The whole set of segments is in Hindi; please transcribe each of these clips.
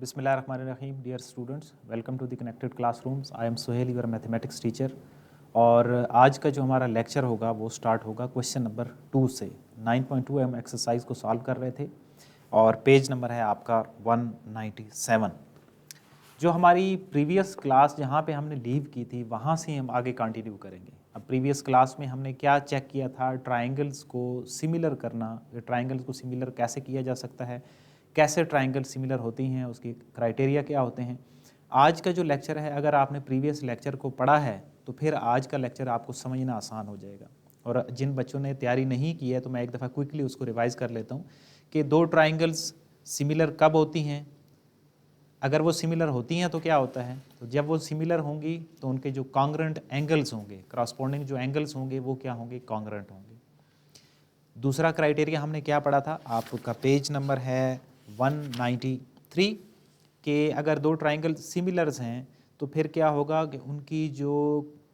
बिस्मिल्लाहिर्रहमानिर्रहीम dear students, welcome to the connected classrooms. I am Suhail, your mathematics teacher. और आज का जो हमारा लेक्चर होगा वो स्टार्ट होगा क्वेश्चन नंबर 2 से। 9.2 हम एक्सरसाइज को सॉल्व कर रहे थे और पेज नंबर है आपका 197। जो हमारी प्रीवियस क्लास जहाँ पे हमने लीव की थी वहाँ से हम आगे कंटिन्यू करेंगे। अब प्रीवियस क्लास में हमने क्या चेक किया था, ट्राइंगल्स को सिमिलर करना। ट्राइंगल्स को सिमिलर कैसे किया जा सकता है, कैसे ट्राइंगल सिमिलर होती हैं, उसके क्राइटेरिया क्या होते हैं। आज का जो लेक्चर है, अगर आपने प्रीवियस लेक्चर को पढ़ा है तो फिर आज का लेक्चर आपको समझना आसान हो जाएगा। और जिन बच्चों ने तैयारी नहीं की है तो मैं एक दफ़ा क्विकली उसको रिवाइज़ कर लेता हूँ कि दो ट्राइंगल्स सिमिलर कब होती हैं। अगर वो सिमिलर होती हैं तो क्या होता है, तो जब वो सिमिलर होंगी तो उनके जो कॉन्ग्रेंट एंगल्स होंगे, करस्पॉन्डिंग जो एंगल्स होंगे वो क्या होंगे, कॉन्ग्रेंट होंगे। दूसरा क्राइटेरिया हमने क्या पढ़ा था, आपका पेज नंबर है 193, कि अगर दो ट्राइंगल सिमिलर्स हैं तो फिर क्या होगा कि उनकी जो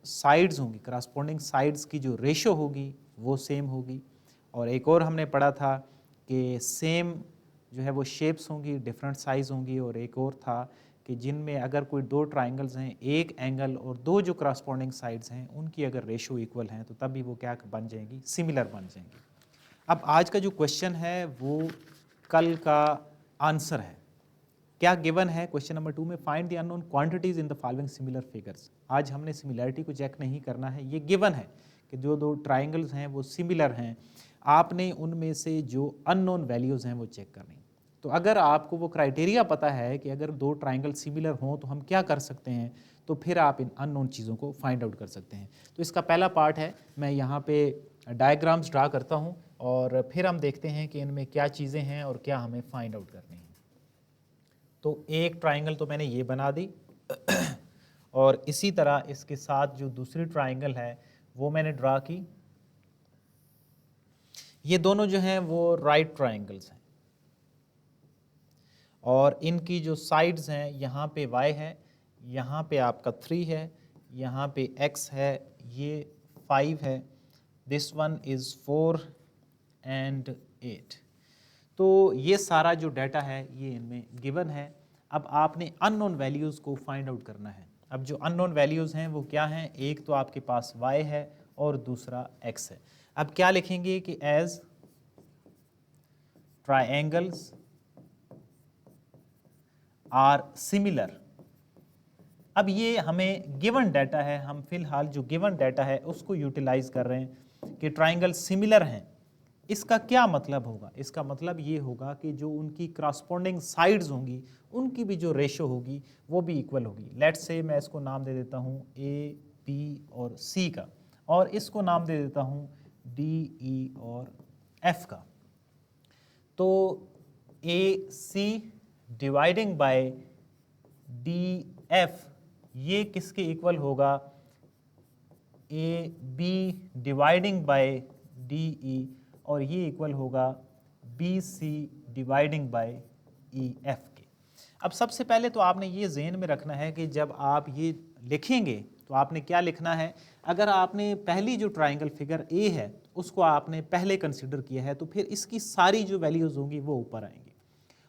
साइड्स होंगी, करस्पॉन्डिंग साइड्स की जो रेशो होगी वो सेम होगी। और एक और हमने पढ़ा था कि सेम जो है वो शेप्स होंगी, डिफरेंट साइज़ होंगी। और एक और था कि जिनमें अगर कोई दो ट्राइंगल्स हैं, एक एंगल और दो जो करस्पॉन्डिंग साइड्स हैं उनकी अगर रेशो इक्वल हैं तो तब भी वो क्या बन जाएंगी, सिमिलर बन जाएंगी। अब आज का जो क्वेश्चन है वो कल का आंसर है। क्या गिवन है क्वेश्चन नंबर 2 में, find the unknown quantities in the following similar figures. आज हमने सिमिलरिटी को चेक नहीं करना है, ये गिवन है कि जो दो ट्राइंगल्स हैं वो सिमिलर हैं, आपने उनमें से जो अननोन वैल्यूज़ हैं वो चेक करनी। तो अगर आपको वो क्राइटेरिया पता है कि अगर दो ट्राइंगल सिमिलर हों तो हम क्या कर सकते हैं, तो फिर आप इन अननोन चीज़ों को फाइंड आउट कर सकते हैं। तो इसका पहला पार्ट है, मैं यहाँ पे डायग्राम्स ड्रा करता हूँ और फिर हम देखते हैं कि इनमें क्या चीज़ें हैं और क्या हमें फाइंड आउट करनी है। तो एक ट्राइंगल तो मैंने ये बना दी और इसी तरह इसके साथ जो दूसरी ट्राइंगल है वो मैंने ड्रा की। ये दोनों जो हैं वो राइट ट्राइंगल्स हैं और इनकी जो साइड्स हैं, यहाँ पे y है, यहाँ पे आपका 3 है, यहाँ पे x है, ये 5 है, दिस वन इज़ 4 एंड 8। तो ये सारा जो डाटा है ये इनमें गिवन है। अब आपने अननोन वैल्यूज़ को फाइंड आउट करना है। अब जो अननोन वैल्यूज़ हैं वो क्या हैं, एक तो आपके पास y है और दूसरा x है। अब क्या लिखेंगे कि एज ट्राइंगल्स आर सिमिलर। अब ये हमें गिवन डाटा है, हम फिलहाल जो गिवन डाटा है उसको यूटिलाइज कर रहे हैं कि ट्राइंगल सिमिलर हैं। इसका क्या मतलब होगा, इसका मतलब ये होगा कि जो उनकी करस्पॉन्डिंग साइड्स होंगी उनकी भी जो रेशो होगी वो भी इक्वल होगी। लेट्स से मैं इसको नाम दे देता हूँ ए, बी और सी का, और इसको नाम दे देता हूँ डी, ई और एफ का। तो A C dividing by D F ये किसके इक्वल होगा, A B dividing by D E, और ये इक्वल होगा B C dividing by E F के। अब सबसे पहले तो आपने ये ज़हन में रखना है कि जब आप ये लिखेंगे तो आपने क्या लिखना है। अगर आपने पहली जो ट्राइंगल फिगर ए है उसको आपने पहले कंसिडर किया है तो फिर इसकी सारी जो वैल्यूज़ होंगी वो ऊपर आएंगी,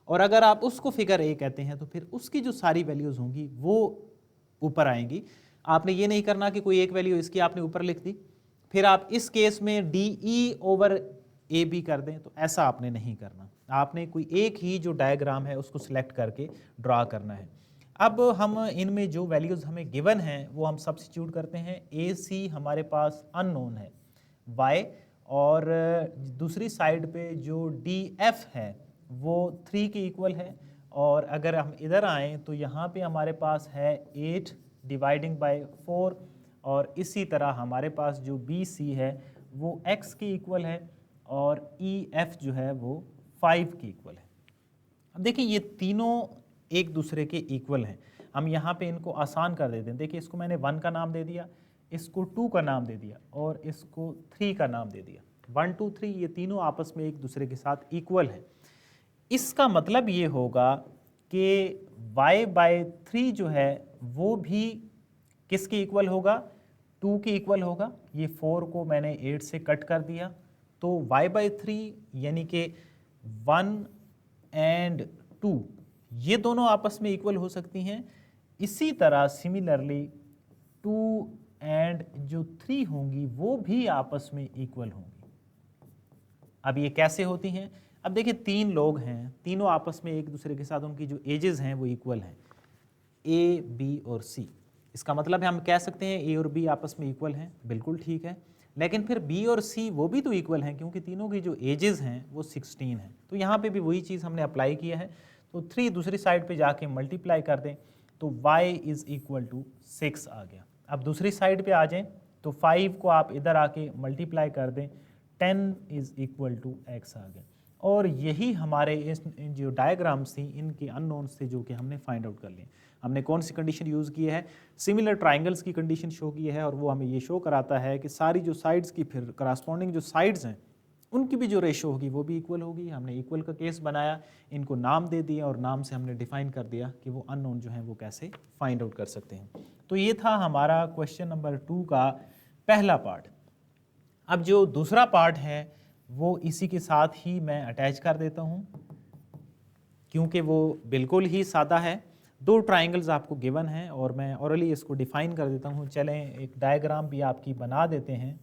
और अगर आप उसको फिगर ए कहते हैं तो फिर उसकी जो सारी वैल्यूज़ होंगी वो ऊपर आएंगी। आपने ये नहीं करना कि कोई एक वैल्यू इसकी आपने ऊपर लिख दी फिर आप इस केस में D E over A B कर दें, तो ऐसा आपने नहीं करना। आपने कोई एक ही जो डायग्राम है उसको सिलेक्ट करके ड्रा करना है। अब हम इनमें जो वैल्यूज़ हमें गिवन हैं वो हम सब्स्टिट्यूट करते हैं। ए सी हमारे पास अननोन है y, और दूसरी साइड पे जो डी एफ है वो 3 के इक्वल है। और अगर हम इधर आएँ तो यहाँ पे हमारे पास है 8 डिवाइडिंग बाय 4, और इसी तरह हमारे पास जो बी सी है वो x के इक्वल है और ई एफ जो है वो 5 के इक्वल है। अब देखिए ये तीनों एक दूसरे के इक्वल हैं। हम यहाँ पे इनको आसान कर देते हैं। देखिए इसको मैंने 1 का नाम दे दिया, इसको 2 का नाम दे दिया और इसको 3 का नाम दे दिया। 1 2 3 ये तीनों आपस में एक दूसरे के साथ इक्वल हैं। इसका मतलब ये होगा कि y/3 जो है वो भी किसके इक्वल होगा, 2 के इक्वल होगा। ये 4 को मैंने 8 से कट कर दिया, तो y/3 यानी कि 1 एंड 2 ये दोनों आपस में इक्वल हो सकती हैं। इसी तरह सिमिलरली 2 एंड जो 3 होंगी वो भी आपस में इक्वल होंगी। अब ये कैसे होती हैं? अब देखिए 3 लोग हैं, तीनों आपस में एक दूसरे के साथ उनकी जो एजेस हैं वो इक्वल हैं, ए, बी और सी। इसका मतलब है हम कह सकते हैं ए और बी आपस में इक्वल हैं, बिल्कुल ठीक है। लेकिन फिर बी और सी वो भी तो इक्वल हैं क्योंकि तीनों की जो एजेस हैं वो 16 हैं। तो यहाँ पे भी वही चीज़ हमने अप्लाई किया है। तो 3 दूसरी साइड पे जाके मल्टीप्लाई कर दें तो y इज़ इक्वल टू 6 आ गया। अब दूसरी साइड पे आ जाएं तो 5 को आप इधर आके मल्टीप्लाई कर दें, 10 इज़ इक्वल टू x आ गया। और यही हमारे इस जो डायग्राम्स थी इनके अननोन्स थे जो कि हमने फाइंड आउट कर लिए। हमने कौन सी कंडीशन यूज़ की है? सिमिलर ट्राइंगल्स की कंडीशन शो की है और वो हमें ये शो कराता है कि सारी जो साइड्स की फिर करस्पॉन्डिंग जो साइड्स हैं उनकी भी जो रेशो होगी वो भी इक्वल होगी। हमने इक्वल का केस बनाया, इनको नाम दे दिया और नाम से हमने डिफाइन कर दिया कि वो अननोन जो है वो कैसे फाइंड आउट कर सकते हैं। तो ये था हमारा क्वेश्चन नंबर 2 का पहला पार्ट। अब जो दूसरा पार्ट है वो इसी के साथ ही मैं अटैच कर देता हूँ क्योंकि वो बिल्कुल ही सादा है। 2 ट्राइंगल्स आपको गिवन हैं और मैं ऑरली इसको डिफाइन कर देता हूँ। चलें एक डायग्राम भी आपकी बना देते हैं।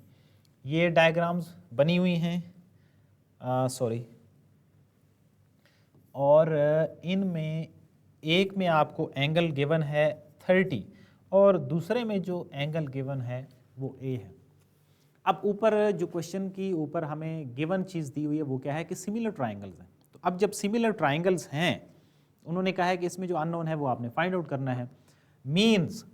ये डायग्राम्स बनी हुई हैं सॉरी, और इनमें एक में आपको एंगल गिवन है 30 और दूसरे में जो एंगल गिवन है वो ए है। अब ऊपर जो क्वेश्चन की ऊपर हमें गिवन चीज़ दी हुई है वो क्या है कि सिमिलर ट्राइंगल्स हैं। तो अब जब सिमिलर ट्राइंगल्स हैं, उन्होंने कहा है कि इसमें जो अननोन है वो आपने फाइंड आउट करना है। मीन्स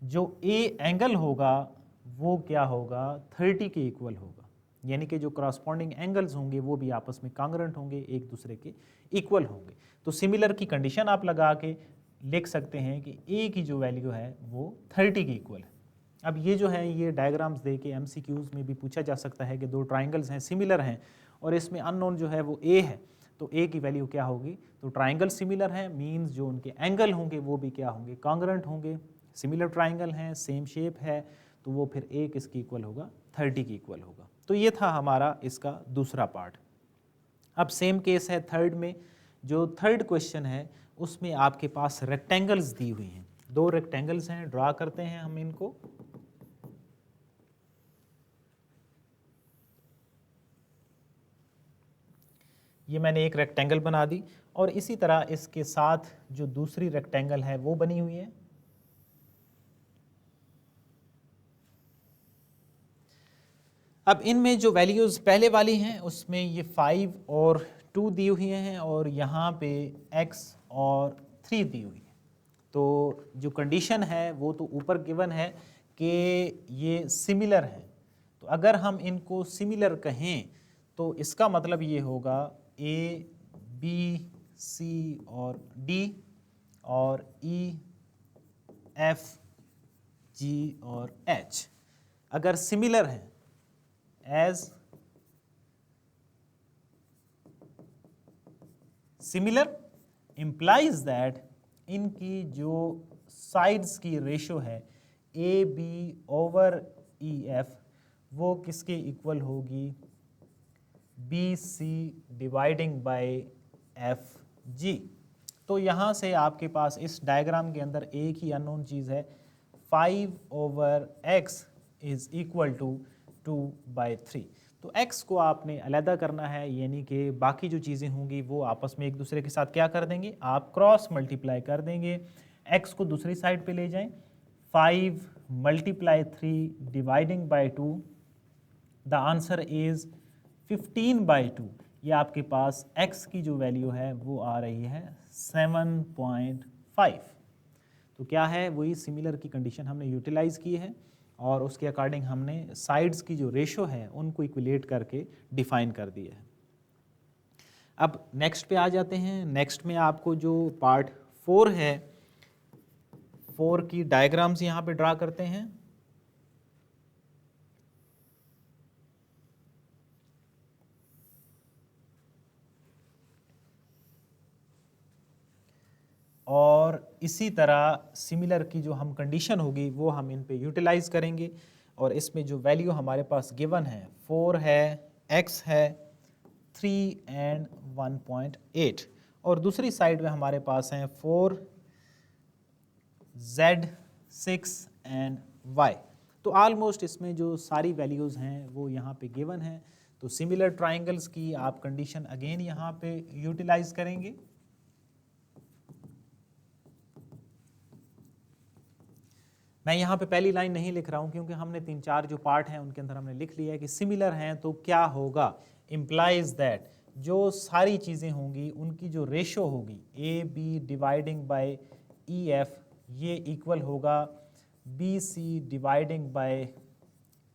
जो ए एंगल होगा वो क्या होगा? 30 के इक्वल होगा, यानी कि जो करस्पॉन्डिंग एंगल्स होंगे वो भी आपस में कांग्रेंट होंगे, एक दूसरे के इक्वल होंगे। तो सिमिलर की कंडीशन आप लगा के लिख सकते हैं कि ए की जो वैल्यू है वो 30 के इक्वल है। अब ये जो है ये डायग्राम्स दे के एमसीक्यूज में भी पूछा जा सकता है कि 2 ट्राइंगल्स हैं, सिमिलर हैं और इसमें अननोन जो है वो ए है, तो ए की वैल्यू क्या होगी? तो ट्राइंगल सिमिलर हैं, मीन्स जो उनके एंगल होंगे वो भी क्या होंगे? कांग्रेंट होंगे। सिमिलर ट्राइंगल हैं, सेम शेप है, तो वो फिर ए किसकी इक्वल होगा? 30 की इक्वल होगा। तो ये था हमारा इसका दूसरा पार्ट। अब सेम केस है थर्ड में। जो थर्ड क्वेश्चन है उसमें आपके पास रेक्टेंगल्स दी हुई हैं, 2 रेक्टेंगल्स हैं, ड्रा करते हैं हम इनको। ये मैंने एक रेक्टेंगल बना दी और इसी तरह इसके साथ जो दूसरी रेक्टेंगल है वो बनी हुई है। अब इनमें जो वैल्यूज़ पहले वाली हैं उसमें ये 5 और 2 दी हुई हैं और यहाँ पे x और 3 दी हुई है। तो जो कंडीशन है वो तो ऊपर गिवन है कि ये सिमिलर हैं। तो अगर हम इनको सिमिलर कहें तो इसका मतलब ये होगा a, b, c और d और e, f, g और h अगर सिमिलर हैं, as similar implies that इनकी जो साइड्स की रेशो है A B over E F वो किसके इक्वल होगी? B C dividing by F G. तो यहाँ से आपके पास इस डायग्राम के अंदर एक ही अननोन चीज़ है, 5 over X is equal to 2/3। तो x को आपने अलहदा करना है, यानी कि बाकी जो चीज़ें होंगी वो आपस में एक दूसरे के साथ क्या कर देंगे? आप क्रॉस मल्टीप्लाई कर देंगे। x को दूसरी साइड पे ले जाएं, 5 × 3 dividing by 2, the answer is 15/2। ये आपके पास x की जो वैल्यू है वो आ रही है 7.5। तो क्या है? वही सिमिलर की कंडीशन हमने यूटिलाइज की है और उसके अकॉर्डिंग हमने साइड्स की जो रेशो है उनको इक्विलेट करके डिफाइन कर दिया है। अब नेक्स्ट पे आ जाते हैं। नेक्स्ट में आपको जो पार्ट 4 है, 4 की डायग्राम्स यहाँ पे ड्रा करते हैं। और इसी तरह सिमिलर की जो हम कंडीशन होगी वो हम इन पे यूटिलाइज करेंगे और इसमें जो वैल्यू हमारे पास गिवन है 4 है, x है 3 एंड 1.8 और दूसरी साइड में हमारे पास हैं 4, Z, 6 एंड Y। तो ऑलमोस्ट इसमें जो सारी वैल्यूज़ हैं वो यहाँ पे गिवन हैं। तो सिमिलर ट्राइंगल्स की आप कंडीशन अगेन यहाँ पे यूटिलाइज करेंगे। मैं यहाँ पे पहली लाइन नहीं लिख रहा हूँ क्योंकि हमने 3-4 जो पार्ट हैं उनके अंदर हमने लिख लिया है कि सिमिलर हैं तो क्या होगा, इम्प्लाइज दैट जो सारी चीज़ें होंगी उनकी जो रेशो होगी A B dividing by E F ये इक्वल होगा B C dividing by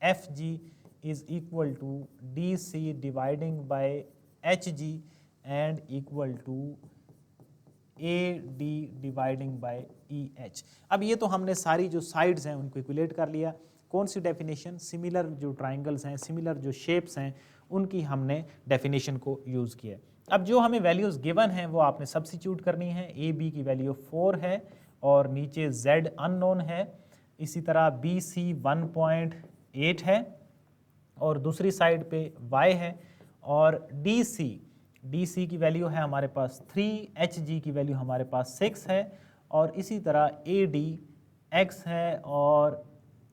F G is equal to D C dividing by H G and equal to A D dividing by E H. अब ये तो हमने सारी जो साइड्स हैं उनको इक्विलेट कर लिया। कौन सी डेफिनेशन, सिमिलर जो ट्राइंगल्स हैं, सिमिलर जो शेप्स हैं उनकी हमने डेफिनेशन को यूज़ किया। अब जो हमें वैल्यूज़ गिवन हैं वो आपने सब्स्टिट्यूट करनी है। ए बी की वैल्यू 4 है और नीचे Z अननोन है, इसी तरह बी सी 1.8 है और दूसरी साइड पे Y है और डी सी की वैल्यू है हमारे पास 3, एच जी की वैल्यू हमारे पास 6 है और इसी तरह ए डी एक्स है और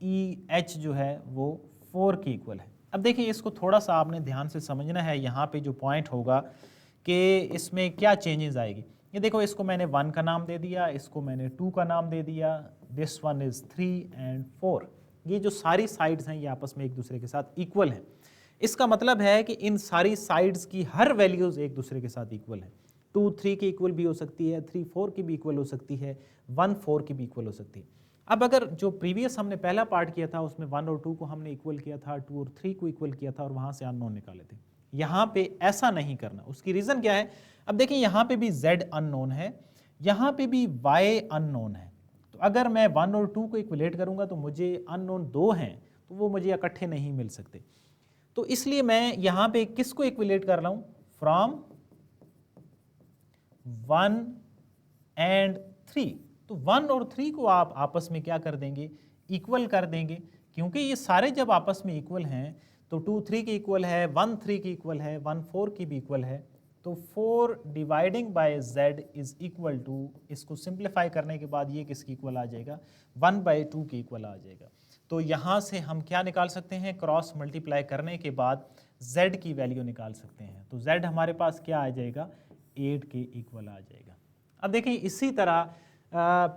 ई एच जो है वो 4 की इक्वल है। अब देखिए इसको थोड़ा सा आपने ध्यान से समझना है। यहाँ पे जो पॉइंट होगा कि इसमें क्या चेंजेस आएगी। ये देखो इसको मैंने 1 का नाम दे दिया, इसको मैंने 2 का नाम दे दिया, दिस वन इज़ 3 एंड 4। ये जो सारी साइड्स हैं ये आपस में एक दूसरे के साथ इक्वल हैं। इसका मतलब है कि इन सारी साइड्स की हर वैल्यूज़ एक दूसरे के साथ इक्वल है। 2 3 की इक्वल भी हो सकती है, 3 4 की भी इक्वल हो सकती है, 1 4 की भी इक्वल हो सकती है। अब अगर जो प्रीवियस हमने पहला पार्ट किया था उसमें 1 और 2 को हमने इक्वल किया था, 2 और 3 को इक्वल किया था और वहाँ से अननोन निकाले थे। यहाँ पे ऐसा नहीं करना। उसकी रीज़न क्या है, अब देखिए यहाँ पे भी Z अननोन है, यहाँ पे भी Y अननोन है। तो अगर मैं 1 और 2 को इक्वलेट करूँगा तो मुझे अननोन 2 हैं तो वो मुझे इकट्ठे नहीं मिल सकते। तो इसलिए मैं यहाँ पे किसको इक्विलेट कर रहा हूँ, फ्रॉम 1 एंड 3। तो 1 और 3 को आप आपस में क्या कर देंगे, इक्वल कर देंगे, क्योंकि ये सारे जब आपस में इक्वल हैं तो 2 3 की इक्वल है, 1 3 की इक्वल है, 1 4 की भी इक्वल है। तो 4 dividing by Z is equal to, इसको सिंप्लीफाई करने के बाद ये किसकी इक्वल आ जाएगा, 1/2 की इक्वल आ जाएगा। तो यहाँ से हम क्या निकाल सकते हैं, क्रॉस मल्टीप्लाई करने के बाद Z की वैल्यू निकाल सकते हैं। तो Z हमारे पास क्या आ जाएगा, 8 के इक्वल आ जाएगा। अब देखिए इसी तरह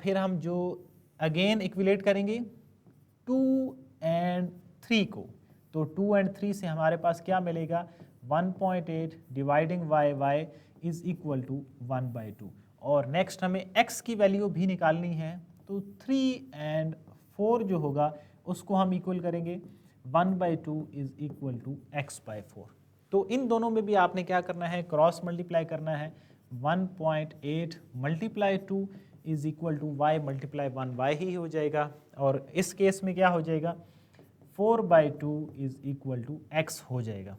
फिर हम जो अगेन इक्विलेट करेंगे 2 एंड 3 को, तो 2 एंड 3 से हमारे पास क्या मिलेगा, 1.8 dividing by Y is equal to 1/2। और नेक्स्ट हमें X की वैल्यू भी निकालनी है, तो 3 एंड 4 जो होगा उसको हम इक्वल करेंगे, 1/2 इज इक्वल टू x/4। तो इन दोनों में भी आपने क्या करना है, क्रॉस मल्टीप्लाई करना है। 1.8 multiply 2 is equal to y multiply 1y ही हो जाएगा। और इस केस में क्या हो जाएगा, 4/2 इज इक्वल टू x हो जाएगा।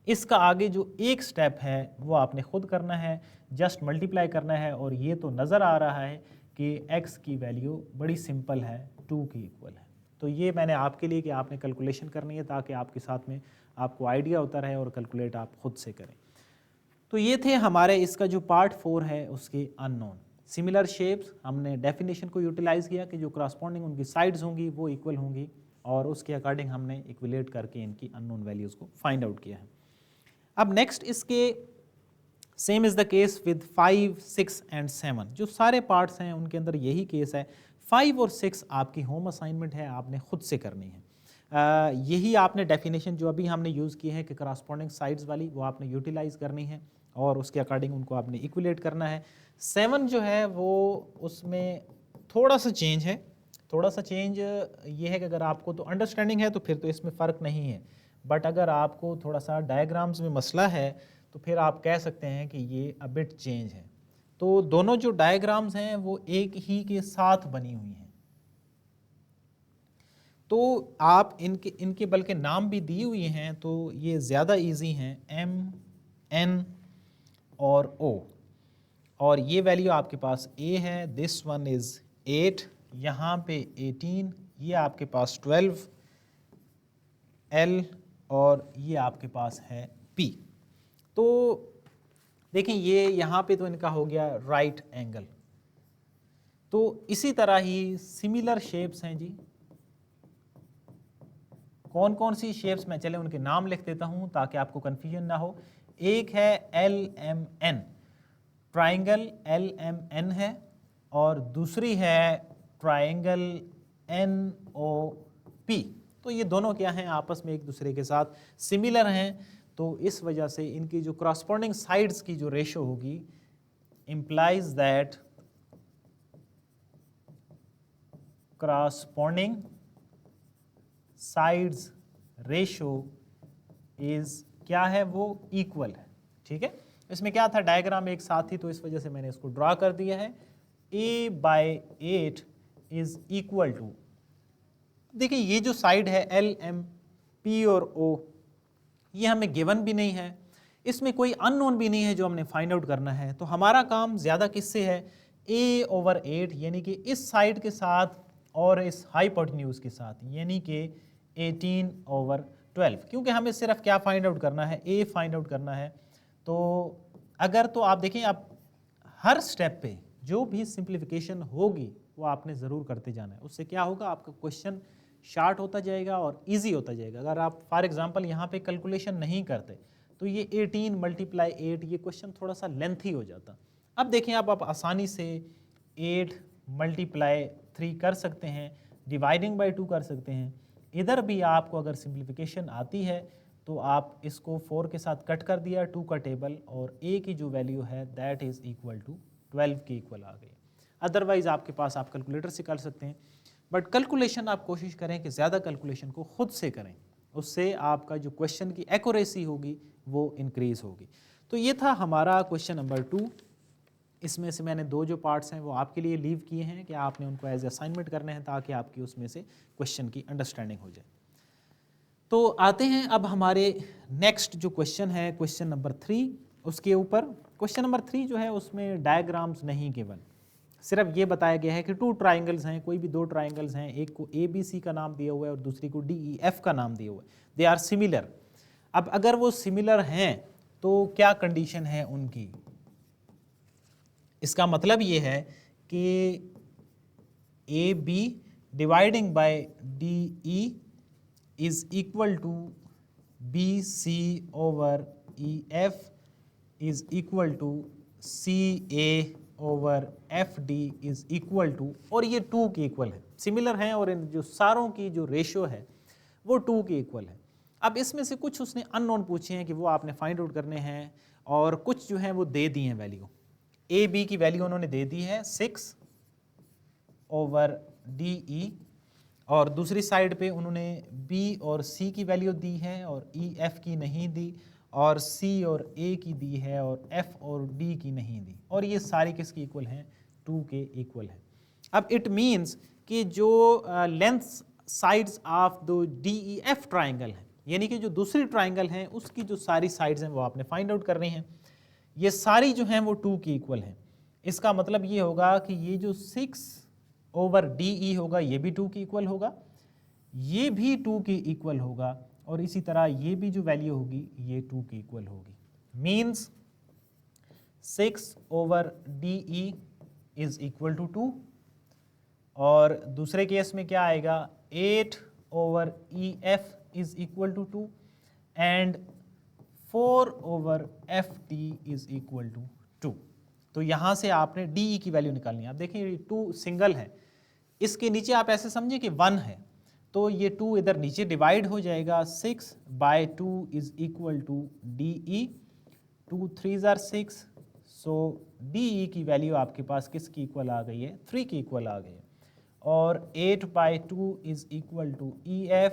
इसका आगे जो एक स्टेप है वो आपने खुद करना है, जस्ट मल्टीप्लाई करना है। और ये तो नज़र आ रहा है कि x की वैल्यू बड़ी सिंपल है, 2 की इक्वल है। तो ये मैंने आपके लिए कि आपने कैलकुलेशन करनी है ताकि आपके साथ में आपको आइडिया होता रहे और कैलकुलेट आप खुद से करें। तो ये थे हमारे इसका जो पार्ट 4 है उसके अननोन। सिमिलर शेप्स हमने डेफिनेशन को यूटिलाइज़ किया कि जो करस्पॉन्डिंग उनकी साइड्स होंगी वो इक्वल होंगी और उसके अकॉर्डिंग हमने इक्विलेट करके इनकी अननोन वैल्यूज़ को फाइंड आउट किया है। अब नेक्स्ट इसके same is the case with 5 6 and 7। जो सारे पार्ट्स हैं उनके अंदर यही केस है। 5 और 6 आपकी होम असाइनमेंट है, आपने खुद से करनी है। यही आपने डेफिनेशन जो अभी हमने यूज़ की है कि करस्पॉन्डिंग साइड्स वाली, वो आपने यूटिलाइज़ करनी है और उसके अकॉर्डिंग उनको आपने इक्विलेट करना है। 7 जो है वो उसमें थोड़ा सा चेंज है। थोड़ा सा चेंज ये है कि अगर आपको तो अंडरस्टैंडिंग है तो फिर तो इसमें फ़र्क नहीं है, बट अगर आपको थोड़ा सा डायग्राम्स में मसला है तो फिर आप कह सकते हैं कि ये अ बिट चेंज है। तो दोनों जो डायग्राम्स हैं वो एक ही के साथ बनी हुई हैं, तो आप इनके बल्कि नाम भी दिए हुए हैं तो ये ज़्यादा इजी हैं, M N और O। और ये वैल्यू आपके पास A है, दिस वन इज़ 8, यहाँ पे 18, ये आपके पास 12 L और ये आपके पास है P। तो देखें ये यहाँ पे तो इनका हो गया राइट एंगल। तो इसी तरह ही सिमिलर शेप्स हैं जी। कौन कौन सी शेप्स, मैं चले उनके नाम लिख देता हूं ताकि आपको कंफ्यूजन ना हो। एक है LMN, ट्राइंगल LMN है, और दूसरी है ट्राइंगल NOP। तो ये दोनों क्या हैं, आपस में एक दूसरे के साथ सिमिलर हैं, तो इस वजह से इनकी जो क्रॉसपोंडिंग साइड्स की जो रेशो होगी implies that corresponding sides ratio is क्या है, वो इक्वल है। ठीक है, इसमें क्या था, डायग्राम एक साथ ही, तो इस वजह से मैंने इसको ड्रॉ कर दिया है। A/8 इज इक्वल टू, देखिए ये जो साइड है LMP और O, ये हमें गिवन भी नहीं है, इसमें कोई अननोन भी नहीं है जो हमने फाइंड आउट करना है। तो हमारा काम ज़्यादा किससे है, A/8, यानी कि इस साइड के साथ और इस हाइपोटेन्यूज के साथ, यानी कि 18/12, क्योंकि हमें सिर्फ क्या फाइंड आउट करना है, A फाइंड आउट करना है। तो अगर तो आप देखें, आप हर स्टेप पे जो भी सिंप्लीफिकेशन होगी वो आपने ज़रूर करते जाना है। उससे क्या होगा, आपका क्वेश्चन शार्ट होता जाएगा और इजी होता जाएगा। अगर आप फॉर एग्जांपल यहाँ पे कैलकुलेशन नहीं करते तो ये 18 × 8, ये क्वेश्चन थोड़ा सा लेंथी हो जाता। अब देखें, आप आसानी से 8 × 3 कर सकते हैं, डिवाइडिंग बाय 2 कर सकते हैं। इधर भी आपको अगर सिंप्लीफिकेशन आती है तो आप इसको 4 के साथ कट कर दिया, 2 का टेबल, और A की जो वैल्यू है दैट इज़ इक्वल टू 12 के इक्वल आ गई। अदरवाइज़ आपके पास आप कैलकुलेटर से कर सकते हैं, बट कैलकुलेशन आप कोशिश करें कि ज़्यादा कैलकुलेशन को खुद से करें, उससे आपका जो क्वेश्चन की एक्यूरेसी होगी वो इंक्रीज़ होगी। तो ये था हमारा क्वेश्चन नंबर 2। इसमें से मैंने 2 जो पार्ट्स हैं वो आपके लिए लीव किए हैं कि आपने उनको एज असाइनमेंट करने हैं ताकि आपकी उसमें से क्वेश्चन की अंडरस्टैंडिंग हो जाए। तो आते हैं अब हमारे नेक्स्ट जो क्वेश्चन है, क्वेश्चन नंबर 3, उसके ऊपर। क्वेश्चन नंबर 3 जो है उसमें डायग्राम्स नहीं गिवन, सिर्फ ये बताया गया है कि 2 ट्राइंगल्स हैं, कोई भी 2 ट्राइंगल्स हैं, एक को ABC का नाम दिया हुआ है और दूसरी को DEF का नाम दिया हुआ है, दे आर सिमिलर। अब अगर वो सिमिलर हैं तो क्या कंडीशन है उनकी, इसका मतलब ये है कि AB dividing by DE is equal to BC/EF is equal to CA/FD is equal to, और ये 2 के इक्वल है, सिमिलर हैं, और इन जो सारों की जो रेशो है वो 2 के इक्वल है। अब इसमें से कुछ उसने अननोन पूछे हैं कि वो आपने फाइंड आउट करने हैं, और कुछ जो हैं वो दे दी हैं वैल्यू। AB की वैल्यू उन्होंने दे दी है 6/DE, और दूसरी साइड पे उन्होंने B और C की वैल्यू दी है और EF की नहीं दी, और C और A की दी है और F और D की नहीं दी, और ये सारी किसकी इक्वल हैं, 2 के इक्वल है। अब इट मीन्स कि जो लेंथ साइड्स ऑफ दो DEF ट्राइंगल हैं, यानी कि जो दूसरी ट्राइंगल हैं उसकी जो सारी साइड्स हैं वो आपने फाइंड आउट करनी है। ये सारी जो हैं वो 2 की इक्वल हैं। इसका मतलब ये होगा कि ये जो 6/DE होगा ये भी 2 की इक्वल होगा, ये भी 2 की इक्वल होगा, और इसी तरह ये भी जो वैल्यू होगी ये 2 की इक्वल होगी। Means 6/DE is equal to 2, और दूसरे केस में क्या आएगा, 8/EF is equal to 2, and 4/FD is equal to 2। तो यहाँ से आपने DE की वैल्यू निकालनी है। आप देखें ये 2 सिंगल है, इसके नीचे आप ऐसे समझिए कि 1 है, तो ये 2 इधर नीचे डिवाइड हो जाएगा, 6/2 is equal to DE, 2 3s are 6, so DE की वैल्यू आपके पास किसकी इक्वल आ गई है, 3 की इक्वल आ गई है, और 8/2 इज इक्वल टू EF,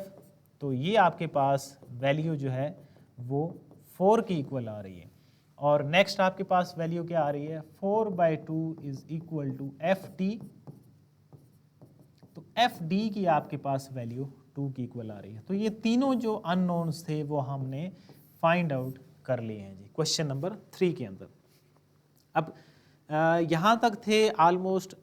तो ये आपके पास वैल्यू जो है वो 4 की इक्वल आ रही है। और नेक्स्ट आपके पास वैल्यू क्या आ रही है, 4/2 इज इक्वल टू FD, तो FD की आपके पास वैल्यू 2 की इक्वल आ रही है। तो ये तीनों जो अननोन्स थे वो हमने फाइंड आउट कर लिए हैं जी क्वेश्चन नंबर 3 के अंदर। अब यहाँ तक थे ऑलमोस्ट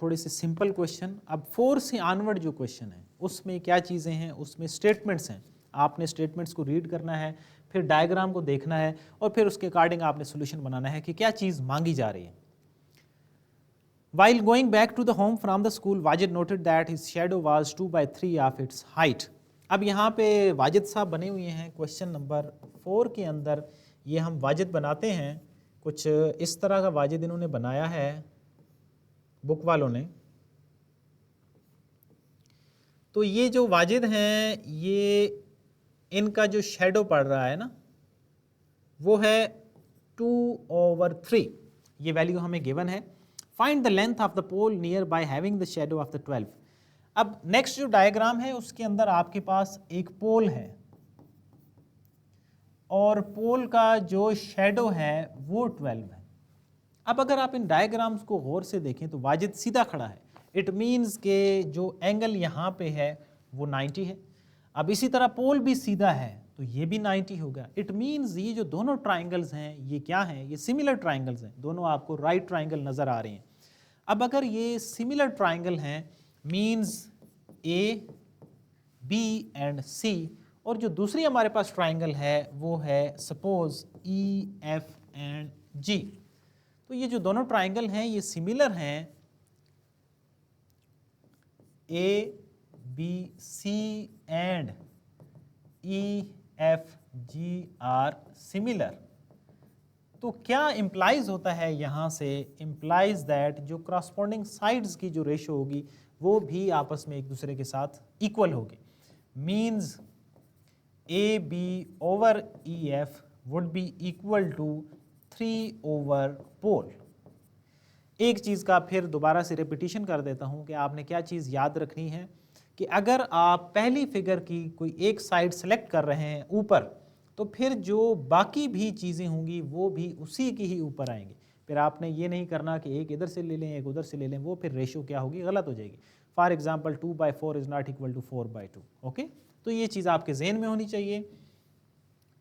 थोड़े से सिंपल क्वेश्चन। अब 4 से ऑनवर्ड जो क्वेश्चन है उसमें क्या चीज़ें हैं, उसमें स्टेटमेंट्स हैं, आपने स्टेटमेंट्स को रीड करना है, फिर डायग्राम को देखना है और फिर उसके अकॉर्डिंग आपने सोल्यूशन बनाना है कि क्या चीज़ मांगी जा रही है। While going back to the home from the school, Wajid noted that his shadow was 2/3 of its height. अब यहाँ पे वाजिद साहब बने हुए हैं क्वेश्चन नंबर 4 के अंदर। ये हम वाजिद बनाते हैं, कुछ इस तरह का वाजिद इन्होंने बनाया है बुक वालों ने। तो ये जो वाजिद हैं, ये इनका जो शेडो पड़ रहा है ना, वो है 2/3। ये वैल्यू हमें गिवन है। Find the length of the pole near by having the shadow of the 12। अब नेक्स्ट जो डायग्राम है उसके अंदर आपके पास एक पोल है और पोल का जो शेडो है वो 12 है। अब अगर आप इन डायग्राम्स को गौर से देखें तो वाजिद सीधा खड़ा है, इट मीन्स के जो एंगल यहाँ पे है वो 90 है। अब इसी तरह पोल भी सीधा है तो ये भी 90 होगा। इट मीन्स ये जो दोनों ट्राइंगल्स हैं ये क्या हैं, ये सिमिलर ट्राइंगल्स हैं, दोनों आपको राइट ट्राइंगल नज़र आ रहे हैं। अब अगर ये सिमिलर ट्राइंगल हैं means A, B and C, और जो दूसरी हमारे पास ट्राइंगल है वो है suppose E, F and G. तो ये जो दोनों ट्राइंगल हैं ये सिमिलर हैं, A, B, C and E, F, G are similar. तो क्या इम्प्लाइज होता है यहाँ से, इम्प्लाइज दैट जो क्रॉसपोंडिंग साइड्स की जो रेशो होगी वो भी आपस में एक दूसरे के साथ इक्वल होगी। Means A B over E F would be equal to 3 over pole. एक चीज़ का फिर दोबारा से रिपीटिशन कर देता हूँ कि आपने क्या चीज़ याद रखनी है कि अगर आप पहली फिगर की कोई एक साइड सेलेक्ट कर रहे हैं ऊपर, तो फिर जो बाकी भी चीज़ें होंगी वो भी उसी की ही ऊपर आएंगी। फिर आपने ये नहीं करना कि एक इधर से ले लें एक उधर से ले लें, वो फिर रेशो क्या होगी, गलत हो जाएगी। For example 2/4 is not equal to 4/2। Okay, तो ये चीज़ आपके जहन में होनी चाहिए।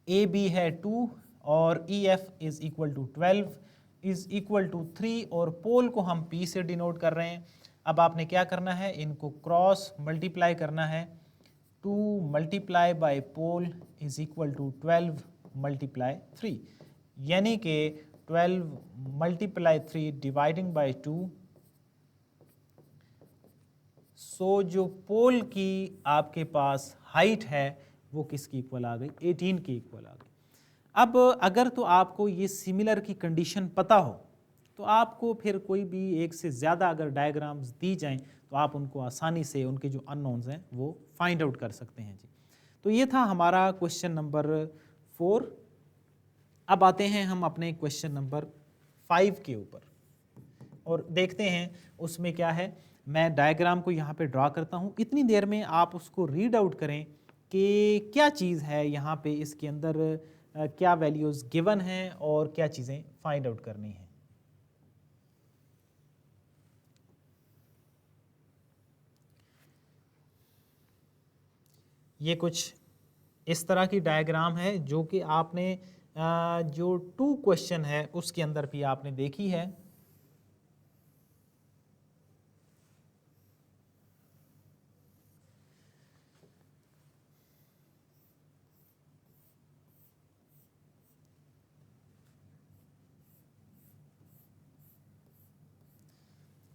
ए बी है 2 और E F is equal to 12 is equal to 3 और पोल को हम पी से डिनोट कर रहे हैं। अब आपने क्या करना है, इनको क्रॉस मल्टीप्लाई करना है। 2 multiply by pole is equal to 12 multiply 3, यानी कि 12 मल्टीप्लाई 3 डिवाइडिंग बाय 2। सो जो पोल की आपके पास हाइट है वो किसकी इक्वल आ गई, 18 की इक्वल आ गई। अब अगर तो आपको ये सिमिलर की कंडीशन पता हो तो आपको फिर कोई भी एक से ज़्यादा अगर डायग्राम्स दी जाएं तो आप उनको आसानी से उनके जो अननोन्स हैं वो फाइंड आउट कर सकते हैं जी। तो ये था हमारा क्वेश्चन नंबर 4। अब आते हैं हम अपने क्वेश्चन नंबर 5 के ऊपर और देखते हैं उसमें क्या है। मैं डायग्राम को यहाँ पे ड्रा करता हूँ, इतनी देर में आप उसको रीड आउट करें कि क्या चीज़ है यहाँ पे, इसके अंदर क्या वैल्यूज़ गिवन हैं और क्या चीज़ें फाइंड आउट करनी हैं। ये कुछ इस तरह की डायग्राम है जो कि आपने जो 2 क्वेश्चन है उसके अंदर भी आपने देखी है।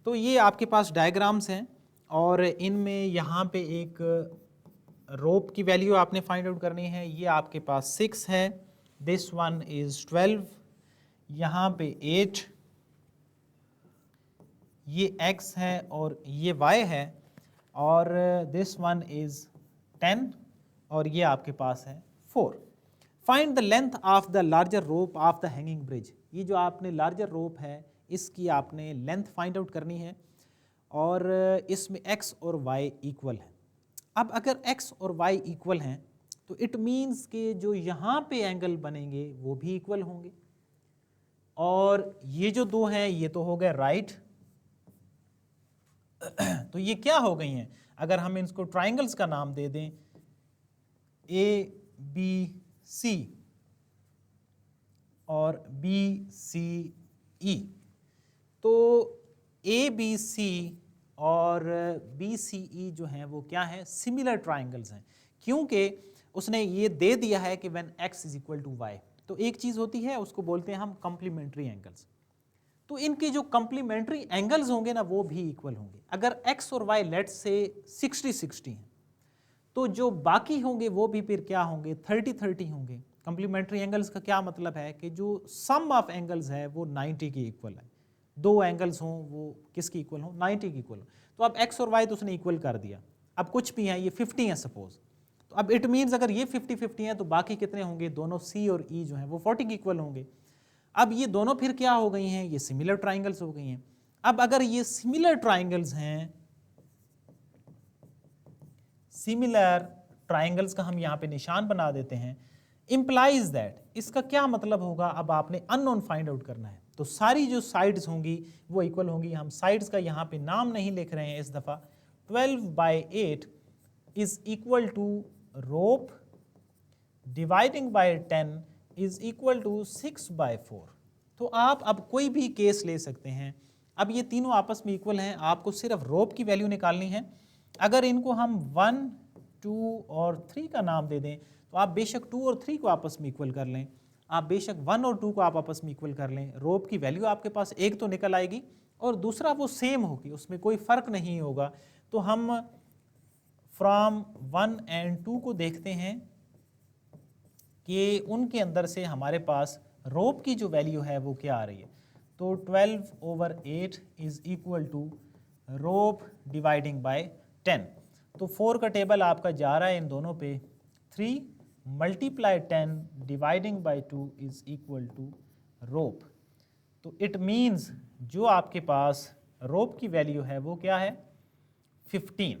तो ये आपके पास डायग्राम्स हैं और इनमें यहाँ पे एक रोप की वैल्यू आपने फाइंड आउट करनी है। ये आपके पास 6 है, दिस वन इज़ 12, यहाँ पे 8, ये x है और ये y है, और दिस वन इज़ 10 और ये आपके पास है 4। Find the length of the larger rope of the hanging bridge. ये जो आपने लार्जर रोप है इसकी आपने लेंथ फाइंड आउट करनी है और इसमें x और y इक्वल है। अब अगर x और y इक्वल हैं तो इट मीन्स कि जो यहाँ पे एंगल बनेंगे वो भी इक्वल होंगे, और ये जो दो हैं ये तो हो गए राइट। तो ये क्या हो गई हैं, अगर हम इसको ट्राइंगल्स का नाम दे दें ए बी सी और बी सी ई, तो ए बी सी और बी सी ई जो हैं वो क्या हैं, सिमिलर ट्राइंगल्स हैं, क्योंकि उसने ये दे दिया है कि when x is equal to Y, तो एक चीज़ होती है उसको बोलते हैं हम कॉम्प्लीमेंट्री एंगल्स। तो इनके जो कॉम्प्लीमेंट्री एंगल्स होंगे ना वो भी इक्वल होंगे। अगर x और y लेट्स से 60-60 हैं तो जो बाकी होंगे वो भी फिर क्या होंगे, 30-30 होंगे। कॉम्प्लीमेंट्री एंगल्स का क्या मतलब है कि जो सम ऑफ एंगल्स है वो 90 के इक्वल है। दो एंगल्स हों वो किसकी इक्वल हो, 90 की इक्वल हो। तो अब x और y तो उसने इक्वल कर दिया, अब कुछ भी है ये 50 है सपोज, तो अब इट मीन्स अगर ये 50-50 है तो बाकी कितने होंगे, दोनों c और e जो हैं वो 40 के इक्वल होंगे। अब ये दोनों फिर क्या हो गई हैं, ये सिमिलर ट्राइंगल्स हो गई हैं। अब अगर ये सिमिलर ट्राइंगल्स हैं, सिमिलर ट्राइंगल्स का हम यहाँ पे निशान बना देते हैं, इंप्लाइज दैट, इसका क्या मतलब होगा, अब आपने अननोन फाइंड आउट करना है। तो सारी जो साइड्स होंगी वो इक्वल होंगी। हम साइड्स का यहाँ पे नाम नहीं लिख रहे हैं इस दफ़ा। 12/8 is equal to rope dividing by 10 is equal to 6/4। तो आप अब कोई भी केस ले सकते हैं। अब ये तीनों आपस में इक्वल हैं, आपको सिर्फ रोप की वैल्यू निकालनी है। अगर इनको हम 1, 2 और 3 का नाम दे दें तो आप बेशक 2 और 3 को आपस में इक्वल कर लें, आप बेशक 1 और 2 को आप आपस में इक्वल कर लें, रोप की वैल्यू आपके पास एक तो निकल आएगी और दूसरा वो सेम होगी, उसमें कोई फ़र्क नहीं होगा। तो हम फ्रॉम 1 और 2 को देखते हैं कि उनके अंदर से हमारे पास रोप की जो वैल्यू है वो क्या आ रही है। तो 12/8 is equal to rope dividing by 10। तो 4 का टेबल आपका जा रहा है इन दोनों पे, 3 × 10 dividing by 2 is equal to rope. तो इट मीन्स जो आपके पास रोप की वैल्यू है वो क्या है, 15।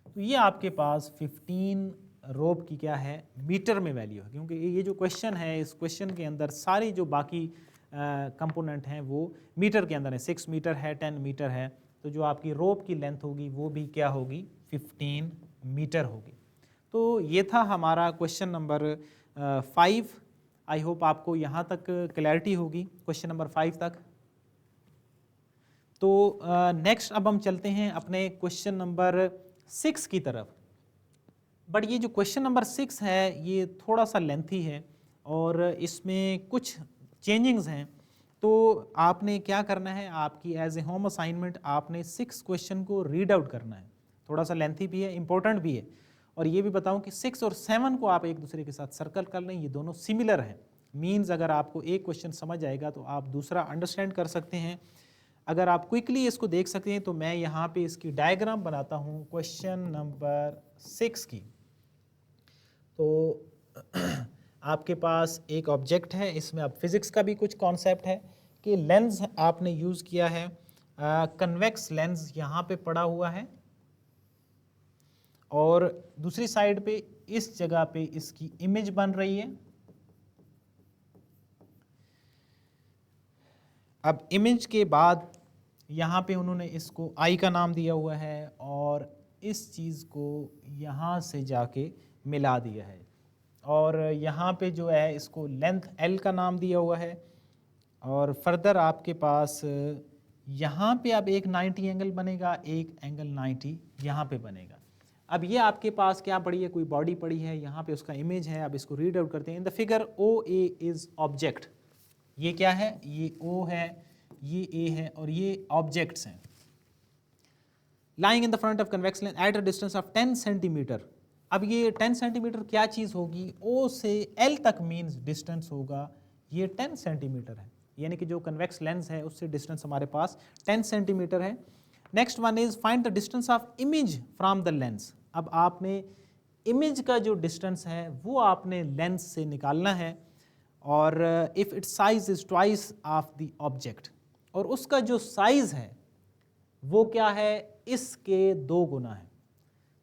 तो ये आपके पास 15 रोप की क्या है, मीटर में वैल्यू है। क्योंकि ये जो क्वेश्चन है, इस क्वेश्चन के अंदर सारी जो बाकी कंपोनेंट हैं वो मीटर के अंदर है। 6 मीटर है, 10 मीटर है, तो जो आपकी रोप की लेंथ होगी वो भी क्या होगी, 15 मीटर होगी। तो ये था हमारा क्वेश्चन नंबर 5। आई होप आपको यहाँ तक क्लैरिटी होगी, क्वेश्चन नंबर 5 तक। तो नेक्स्ट अब हम चलते हैं अपने क्वेश्चन नंबर 6 की तरफ। बट ये जो क्वेश्चन नंबर 6 है ये थोड़ा सा लेंथी है और इसमें कुछ चेंजिंग्स हैं। तो आपने क्या करना है, आपकी एज ए होम असाइनमेंट आपने 6 क्वेश्चन को रीड आउट करना है। थोड़ा सा लेंथी भी है, इंपॉर्टेंट भी है। और ये भी बताऊं कि 6 और 7 को आप एक दूसरे के साथ सर्कल कर लें, ये दोनों सिमिलर हैं। मीन्स अगर आपको एक क्वेश्चन समझ आएगा तो आप दूसरा अंडरस्टैंड कर सकते हैं। अगर आप क्विकली इसको देख सकते हैं तो मैं यहाँ पे इसकी डायग्राम बनाता हूँ क्वेश्चन नंबर 6 की। तो आपके पास एक ऑब्जेक्ट है, इसमें अब फिज़िक्स का भी कुछ कॉन्सेप्ट है कि लेंस आपने यूज़ किया है, कन्वेक्स लेंस यहाँ पे पड़ा हुआ है और दूसरी साइड पे इस जगह पे इसकी इमेज बन रही है। अब इमेज के बाद यहाँ पे उन्होंने इसको आई का नाम दिया हुआ है और इस चीज़ को यहाँ से जाके मिला दिया है और यहाँ पे जो है इसको लेंथ L का नाम दिया हुआ है। और फर्दर आपके पास यहाँ पे अब एक 90 एंगल बनेगा, एक एंगल 90 यहाँ पे बनेगा। अब ये आपके पास क्या पड़ी है, कोई बॉडी पड़ी है, यहाँ पे उसका इमेज है। अब इसको रीड आउट करते हैं। In the figure OA is object. ये क्या है, ये O है, ये A है और ये ऑब्जेक्ट्स हैं। Lying in the front of convex lens at a distance of 10 centimetre. अब ये 10 सेंटीमीटर क्या चीज़ होगी, O से L तक मीन्स डिस्टेंस होगा, ये 10 सेंटीमीटर है। यानी कि जो कन्वेक्स लेंस है उससे डिस्टेंस हमारे पास 10 सेंटीमीटर है। Next one is find the distance of image from the lens. अब आपने इमेज का जो डिस्टेंस है वो आपने लेंस से निकालना है और if it's size is twice of the object, और उसका जो साइज है वो क्या है, इसके 2 गुना है।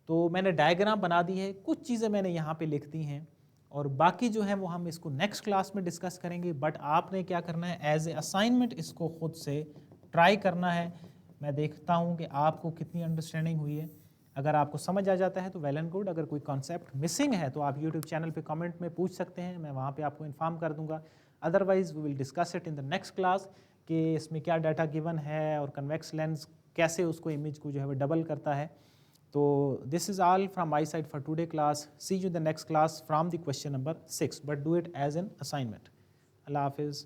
तो मैंने डायग्राम बना दी है, कुछ चीज़ें मैंने यहाँ पे लिख दी हैं और बाकी जो है वो हम इसको नेक्स्ट क्लास में डिस्कस करेंगे। बट आपने क्या करना है, एज ए असाइनमेंट इसको खुद से ट्राई करना है। मैं देखता हूँ कि आपको कितनी अंडरस्टैंडिंग हुई है। अगर आपको समझ आ जाता है तो वेल एंड गुड। अगर कोई कॉन्सेप्ट मिसिंग है तो आप यूट्यूब चैनल पे कमेंट में पूछ सकते हैं, मैं वहाँ पे आपको इन्फॉर्म कर दूंगा। Otherwise we will discuss it in the next class कि इसमें क्या डाटा गिवन है और कन्वेक्स लेंस कैसे उसको इमेज को जो है वो डबल करता है। तो this is all from my side for today class. See you the next class from the question number 6, but do it as an assignment. अल्लाह हाफिज़.